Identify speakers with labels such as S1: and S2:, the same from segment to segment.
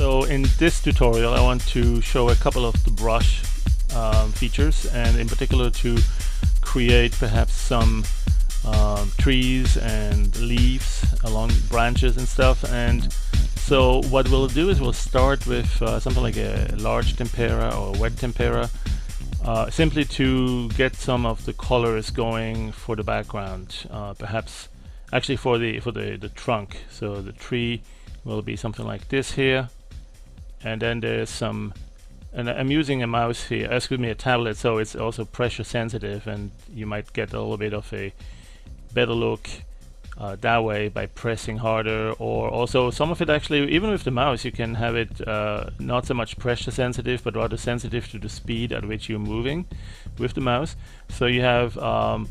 S1: So in this tutorial I want to show a couple of the brush features, and in particular to create perhaps some trees and leaves along branches and stuff. And so what we'll do is we'll start with something like a large tempera or a wet tempera, simply to get some of the colors going for the background, perhaps actually for the trunk. So the tree will be something like this here, and then there's some, and I'm using a mouse here, excuse me, a tablet, so it's also pressure sensitive, and you might get a little bit of a better look that way by pressing harder. Or also some of it, actually, even with the mouse, you can have it not so much pressure sensitive, but rather sensitive to the speed at which you're moving with the mouse. So you have a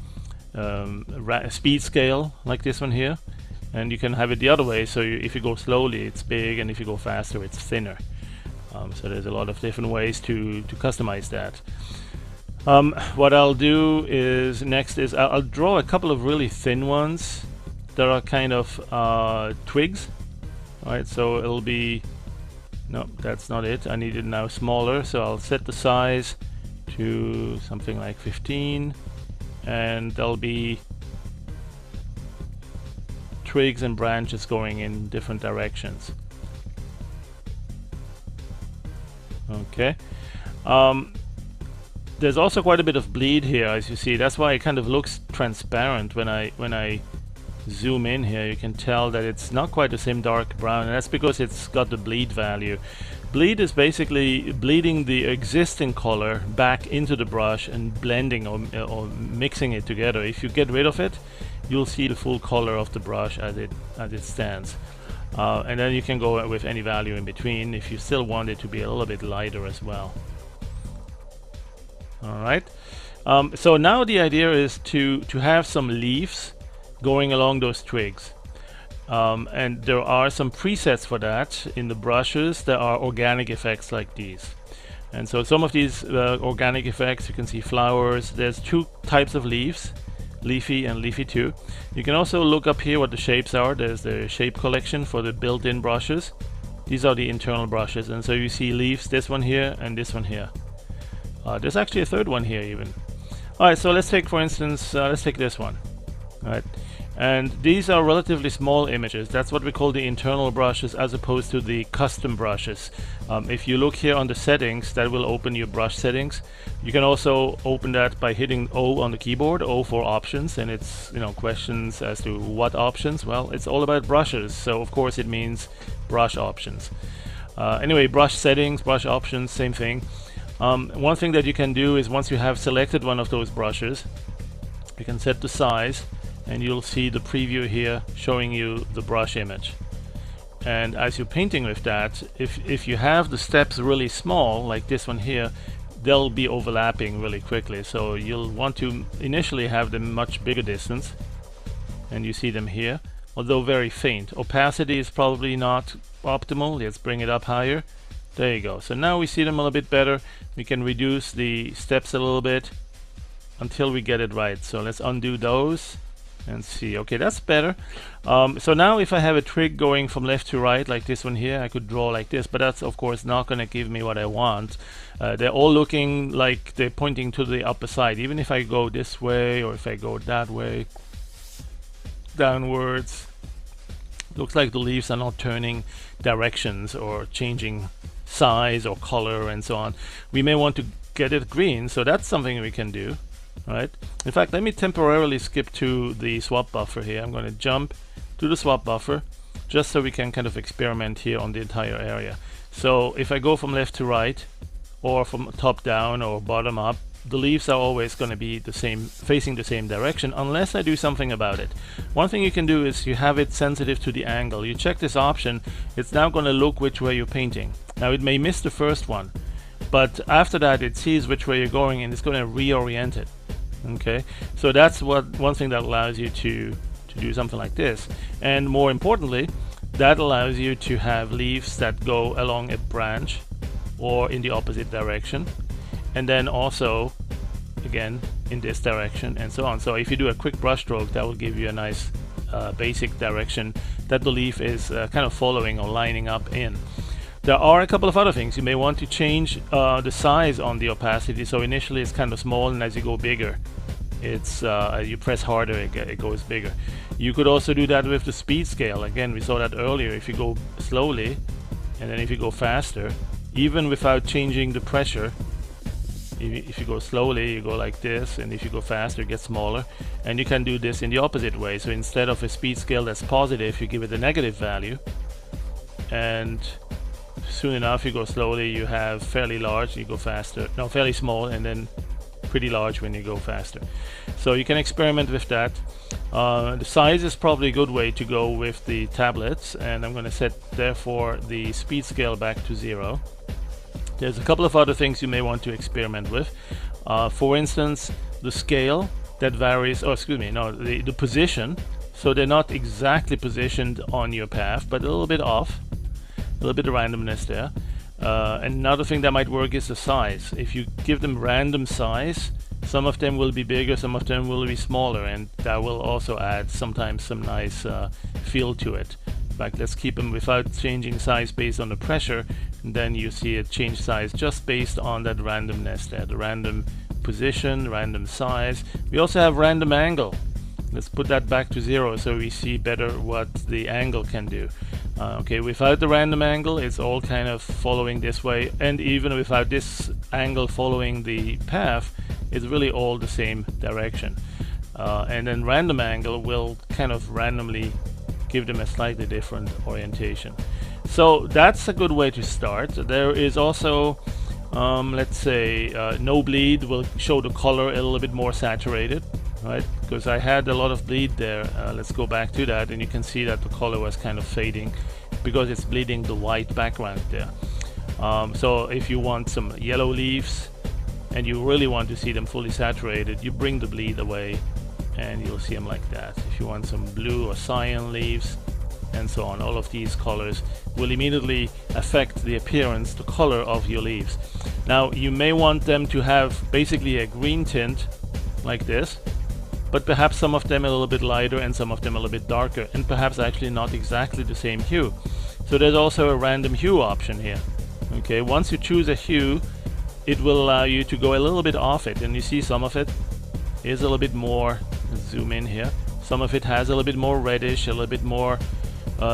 S1: speed scale like this one here, and you can have it the other way. So if you go slowly, it's big, and if you go faster, it's thinner. So there's a lot of different ways to customize that. What I'll do is next is I'll draw a couple of really thin ones that are kind of twigs. Alright, so it'll be, no, that's not it. I need it now smaller, so I'll set the size to something like 15, and there'll be twigs and branches going in different directions. Okay. There's also quite a bit of bleed here, as you see. That's why it kind of looks transparent when I zoom in here. You can tell that it's not quite the same dark brown, and that's because it's got the bleed value. Bleed is basically bleeding the existing color back into the brush and blending or mixing it together. If you get rid of it, you'll see the full color of the brush as it stands. And then you can go with any value in between if you still want it to be a little bit lighter as well. Alright, so now the idea is to have some leaves going along those twigs. And there are some presets for that in the brushes. There are organic effects like these. And so some of these organic effects, you can see flowers. There's two types of leaves, leafy and leafy 2. You can also look up here what the shapes are. There's the shape collection for the built-in brushes. These are the internal brushes, and so you see leaves, this one here and this one here. There's actually a third one here even. Alright, so let's take, for instance, let's take this one. Alright, and these are relatively small images. That's what we call the internal brushes, as opposed to the custom brushes. If you look here on the settings, that will open your brush settings. You can also open that by hitting O on the keyboard, O for options, and it's, you know, questions as to what options. Well, it's all about brushes, so of course it means brush options. Anyway, brush settings, brush options, same thing. One thing that you can do is, once you have selected one of those brushes, you can set the size, and you'll see the preview here showing you the brush image. And as you're painting with that, if you have the steps really small, like this one here, they'll be overlapping really quickly. So you'll want to initially have them much bigger distance, and you see them here, although very faint. Opacity is probably not optimal. Let's bring it up higher. There you go. So now we see them a little bit better. We can reduce the steps a little bit until we get it right. So let's undo those and see. Okay, that's better. So now if I have a twig going from left to right like this one here, I could draw like this, but that's of course not going to give me what I want. They're all looking like they're pointing to the upper side. Even if I go this way, or if I go that way, downwards, looks like the leaves are not turning directions or changing size or color and so on. We may want to get it green, so that's something we can do. Right. In fact, let me temporarily skip to the swap buffer here. I'm going to jump to the swap buffer just so we can kind of experiment here on the entire area. So if I go from left to right, or from top down or bottom up, the leaves are always going to be the same, facing the same direction, unless I do something about it. One thing you can do is you have it sensitive to the angle. You check this option, it's now going to look which way you're painting. Now it may miss the first one, but after that it sees which way you're going, and it's going to reorient it. Okay, so that's one thing that allows you to do something like this. And more importantly, that allows you to have leaves that go along a branch or in the opposite direction, and then also again in this direction, and so on. So if you do a quick brush stroke, that will give you a nice basic direction that the leaf is kind of following or lining up in. There are a couple of other things. You may want to change the size on the opacity. So initially it's kind of small, and as you go bigger, it's you press harder, it goes bigger. You could also do that with the speed scale. Again, we saw that earlier. If you go slowly, and then if you go faster, even without changing the pressure, if you go slowly, you go like this, and if you go faster, it gets smaller. And you can do this in the opposite way. So instead of a speed scale that's positive, you give it a negative value, and soon enough you go slowly, you have fairly large, you go faster, no, fairly small, and then pretty large when you go faster. So you can experiment with that. The size is probably a good way to go with the tablets, and I'm going to set therefore the speed scale back to 0. There's a couple of other things you may want to experiment with. For instance, the scale that varies, or excuse me, no, the position. So they're not exactly positioned on your path, but a little bit off, a little bit of randomness there. Another thing that might work is the size. If you give them random size, some of them will be bigger, some of them will be smaller, and that will also add sometimes some nice feel to it. In fact, let's keep them without changing size based on the pressure, and then you see it change size just based on that randomness there, the random position, random size. We also have random angle. Let's put that back to 0 so we see better what the angle can do. Okay, without the random angle, it's all kind of following this way, and even without this angle following the path, it's really all the same direction. And then random angle will kind of randomly give them a slightly different orientation. So that's a good way to start. There is also, let's say, no bleed will show the color a little bit more saturated, right? Because I had a lot of bleed there. Let's go back to that, and you can see that the color was kind of fading because it's bleeding the white background there. So if you want some yellow leaves and you really want to see them fully saturated, you bring the bleed away and you'll see them like that. If you want some blue or cyan leaves and so on, all of these colors will immediately affect the appearance, the color of your leaves. Now you may want them to have basically a green tint like this, but perhaps some of them a little bit lighter and some of them a little bit darker, and perhaps actually not exactly the same hue. So there's also a random hue option here. Okay, once you choose a hue, it will allow you to go a little bit off it, and you see some of it is a little bit more, let's zoom in here, some of it has a little bit more reddish, a little bit more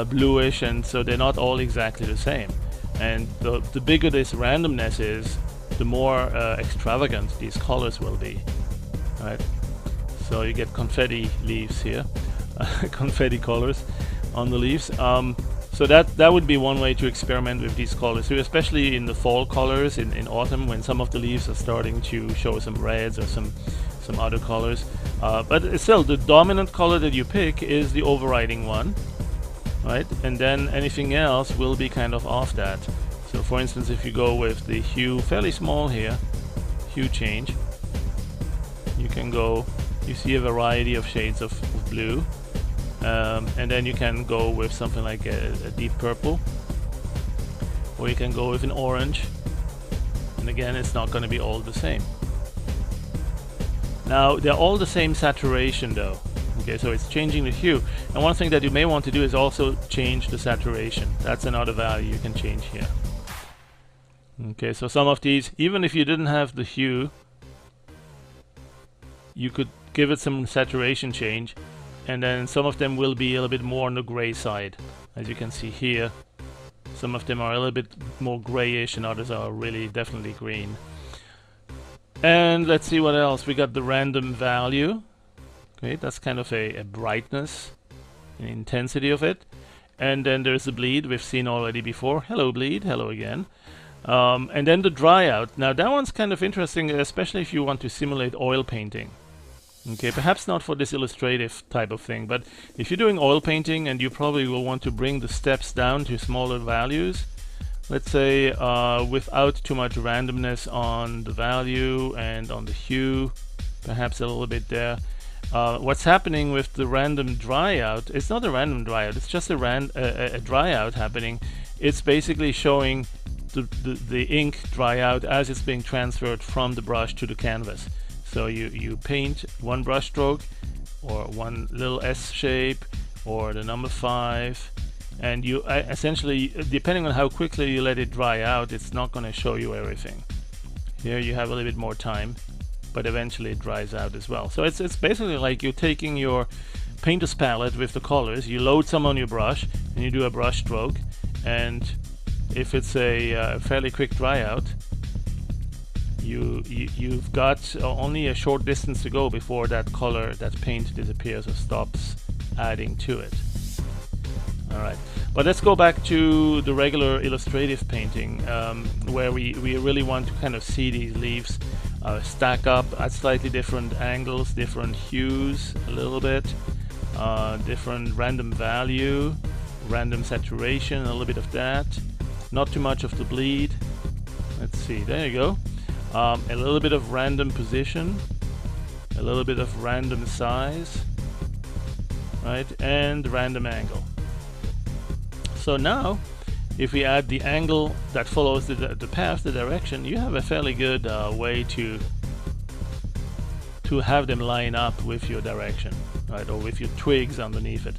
S1: bluish, and so they're not all exactly the same. And the bigger this randomness is, the more extravagant these colors will be, right? So you get confetti leaves here, confetti colors on the leaves. So that would be one way to experiment with these colors, so especially in the fall colors, in autumn, when some of the leaves are starting to show some reds or some other colors. But still, the dominant color that you pick is the overriding one, right? And then anything else will be kind of off that. So for instance, if you go with the hue fairly small here, hue change, you can go, you see a variety of shades of blue. And then you can go with something like a deep purple, or you can go with an orange, and again it's not going to be all the same. Now they're all the same saturation though, okay, so it's changing the hue. And one thing that you may want to do is also change the saturation. That's another value you can change here. Okay, so some of these, even if you didn't have the hue, you could give it some saturation change, and then some of them will be a little bit more on the gray side. As you can see here, some of them are a little bit more grayish and others are really definitely green. And let's see what else. We got the random value. Okay, that's kind of a brightness and intensity of it. And then there's the bleed we've seen already before. Hello bleed, hello again. And then the dry out. Now that one's kind of interesting, especially if you want to simulate oil painting. Okay, perhaps not for this illustrative type of thing, but if you're doing oil painting and you probably will want to bring the steps down to smaller values, let's say without too much randomness on the value and on the hue, perhaps a little bit there. What's happening with the random dry out, it's not a random dry out, it's just a dry out happening. It's basically showing the ink dry out as it's being transferred from the brush to the canvas. So you paint one brush stroke or one little S shape or the number 5, and you essentially, depending on how quickly you let it dry out, it's not going to show you everything. Here you have a little bit more time, but eventually it dries out as well. So it's basically like you're taking your painter's palette with the colors, you load some on your brush, and you do a brush stroke, and if it's a fairly quick dry out, you've got only a short distance to go before that color, that paint disappears or stops adding to it. Alright, but let's go back to the regular illustrative painting, where we really want to kind of see these leaves stack up at slightly different angles, different hues a little bit, different random value, random saturation, a little bit of that, not too much of the bleed. Let's see, there you go. A little bit of random position, a little bit of random size, right, and random angle. So now, if we add the angle that follows the path, the direction, you have a fairly good way to have them line up with your direction, right, or with your twigs underneath it.